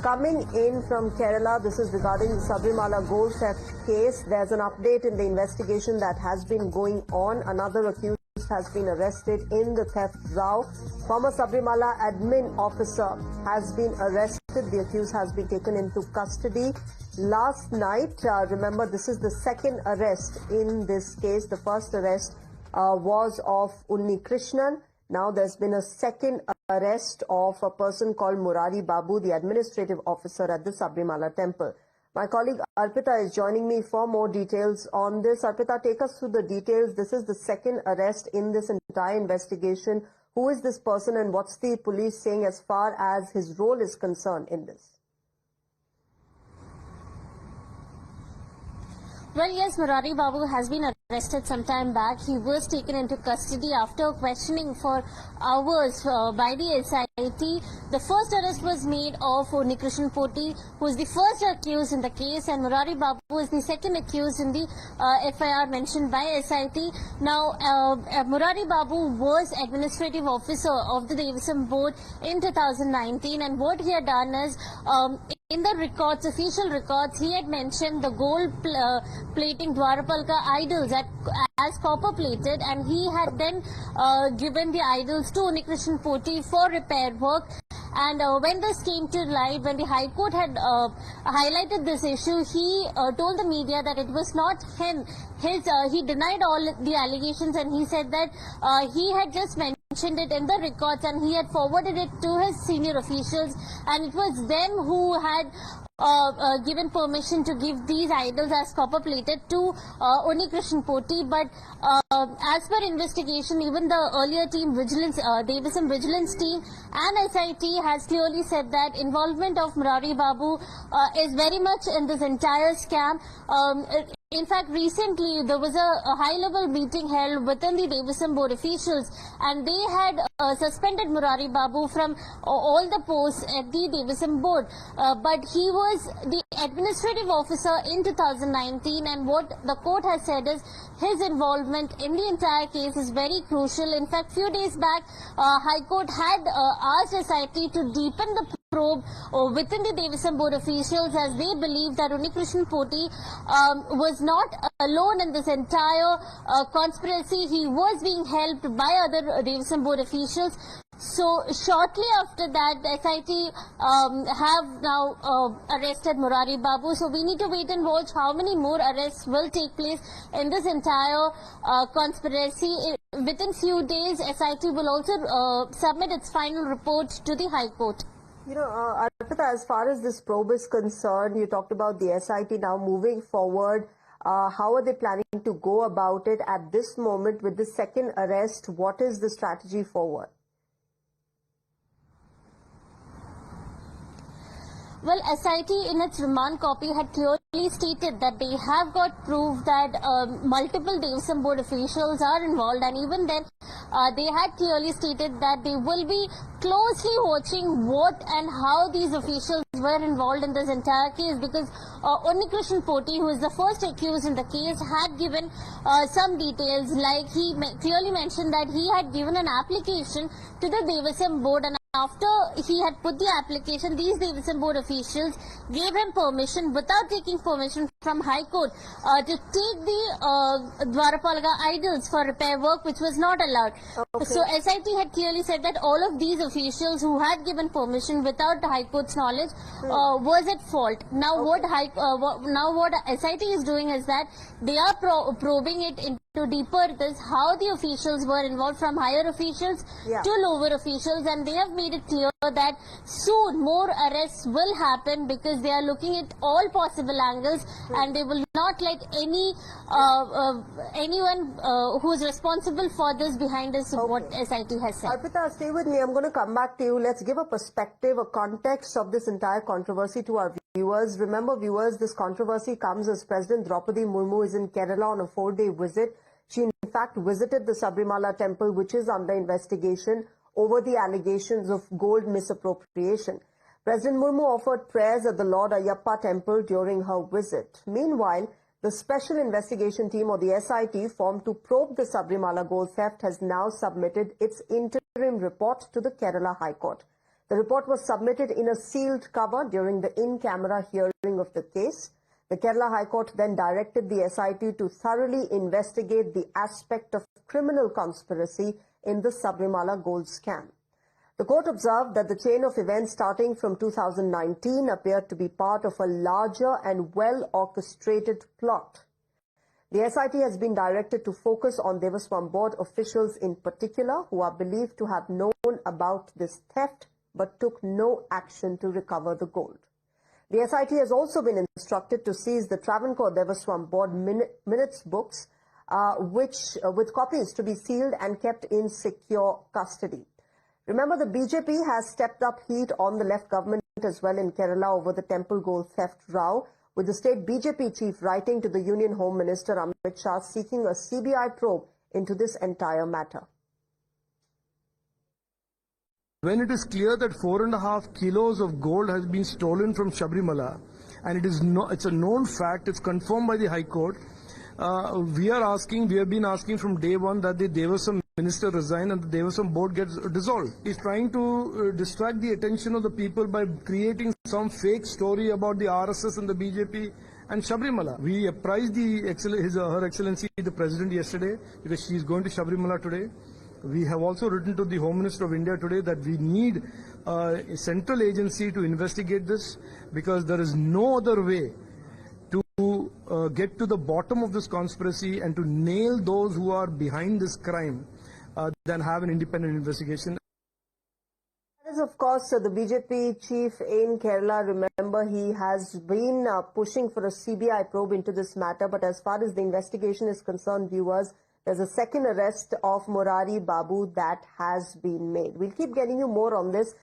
Coming in from Kerala, this is regarding the Sabarimala gold theft case. There's an update in the investigation that has been going on. Another accused has been arrested in the theft row. Former Sabarimala admin officer has been arrested. The accused has been taken into custody last night. Remember, this is the second arrest in this case. The first arrest was of Unni Krishnan. Now there's been a second arrest of a person called Murari Babu, the administrative officer at the Sabarimala temple. My colleague Arpita is joining me for more details on this. Arpita, take us through the details. This is the second arrest in this entire investigation. Who is this person and what's the police saying as far as his role is concerned in this? Well, yes, Murari Babu has been arrested some time back. He was taken into custody after questioning for hours by the SIT. The first arrest was made of Unni Krishnan, who is the first accused in the case, and Murari Babu is the second accused in the FIR mentioned by SIT. Now, Murari Babu was administrative officer of the Devasam Board in 2019, and what he had done is, in the records, official records, he had mentioned the gold plating Dwarapalka idols as copper plated, and he had then given the idols to Unni Krishnan for repair work. And when this came to light, when the High Court had highlighted this issue, he told the media that it was not him. He denied all the allegations, and he said that he had just mentioned it in the records and he had forwarded it to his senior officials, and it was them who had given permission to give these idols as copper plated to Unni Krishnan. But as per investigation, even the earlier team, Devasam Vigilance team and SIT has clearly said that involvement of Murari Babu is very much in this entire scam. In fact, recently there was a high-level meeting held within the Devasam Board officials, and they had suspended Murari Babu from all the posts at the Devasam Board. But he was the administrative officer in 2019, and what the court has said is his involvement in the entire case is very crucial. In fact, few days back, High Court had asked SIT to deepen the probe within the Devasam Board officials, as they believe that Unni Krishnan was not alone in this entire conspiracy. He was being helped by other Devasam Board officials. So shortly after that, SIT have now arrested Murari Babu. So we need to wait and watch how many more arrests will take place in this entire conspiracy. Within few days, SIT will also submit its final report to the High Court. You know, Arpita, as far as this probe is concerned, you talked about the SIT now moving forward. How are they planning to go about it at this moment with the second arrest? What is the strategy forward? Well, SIT in its remand copy had clearly stated that they have got proof that multiple Devasam Board officials are involved, and even then they had clearly stated that they will be closely watching what and how these officials were involved in this entire case, because Unni Krishnan, who is the first accused in the case, had given some details, like he clearly mentioned that he had given an application to the Devasam Board, and after he had put the application, these Devasam Board officials gave him permission without taking permission from High Court to take the Dwarapalka idols for repair work, which was not allowed. Okay. So SIT had clearly said that all of these officials who had given permission without the High Court's knowledge was at fault. Now what SIT is doing is that they are probing it into deeper this how the officials were involved, from higher officials to lower officials, and they have made it clear that soon more arrests will happen, because they are looking at all possible angles and they will not let anyone who is responsible for this behind us, what SIT has said. Arpita, stay with me. I'm going to come back to you. Let's give a perspective, a context of this entire controversy to our viewers. Remember, viewers, this controversy comes as President Draupadi Murmu is in Kerala on a 4-day visit. She in fact visited the Sabarimala temple, which is under investigation over the allegations of gold misappropriation. President Murmu offered prayers at the Lord Ayyappa temple during her visit. Meanwhile, the Special Investigation Team, or the SIT, formed to probe the Sabarimala gold theft, has now submitted its interim report to the Kerala High Court. The report was submitted in a sealed cover during the in-camera hearing of the case. The Kerala High Court then directed the SIT to thoroughly investigate the aspect of criminal conspiracy in the Sabarimala gold scam. The court observed that the chain of events starting from 2019 appeared to be part of a larger and well-orchestrated plot. The SIT has been directed to focus on Devaswam board officials in particular who are believed to have known about this theft but took no action to recover the gold. The SIT has also been instructed to seize the Travancore Devaswam board minutes books, with copies to be sealed and kept in secure custody. Remember, the BJP has stepped up heat on the left government as well in Kerala over the temple gold theft row, with the state BJP chief writing to the Union Home Minister Amit Shah seeking a CBI probe into this entire matter. When it is clear that 4.5 kilos of gold has been stolen from Sabarimala, and it's a known fact, it's confirmed by the High Court, we have been asking from day one that the Devaswam minister resign and the Devaswam board gets dissolved. He's trying to distract the attention of the people by creating some fake story about the RSS and the BJP and Sabarimala. We apprised Her Excellency the President yesterday because she is going to Sabarimala today. We have also written to the Home Minister of India today that we need a central agency to investigate this because there is no other way to get to the bottom of this conspiracy and to nail those who are behind this crime than have an independent investigation. That is, of course, the BJP chief in Kerala. Remember, he has been pushing for a CBI probe into this matter, but as far as the investigation is concerned, viewers, there's a second arrest of Murari Babu that has been made. We'll keep getting you more on this.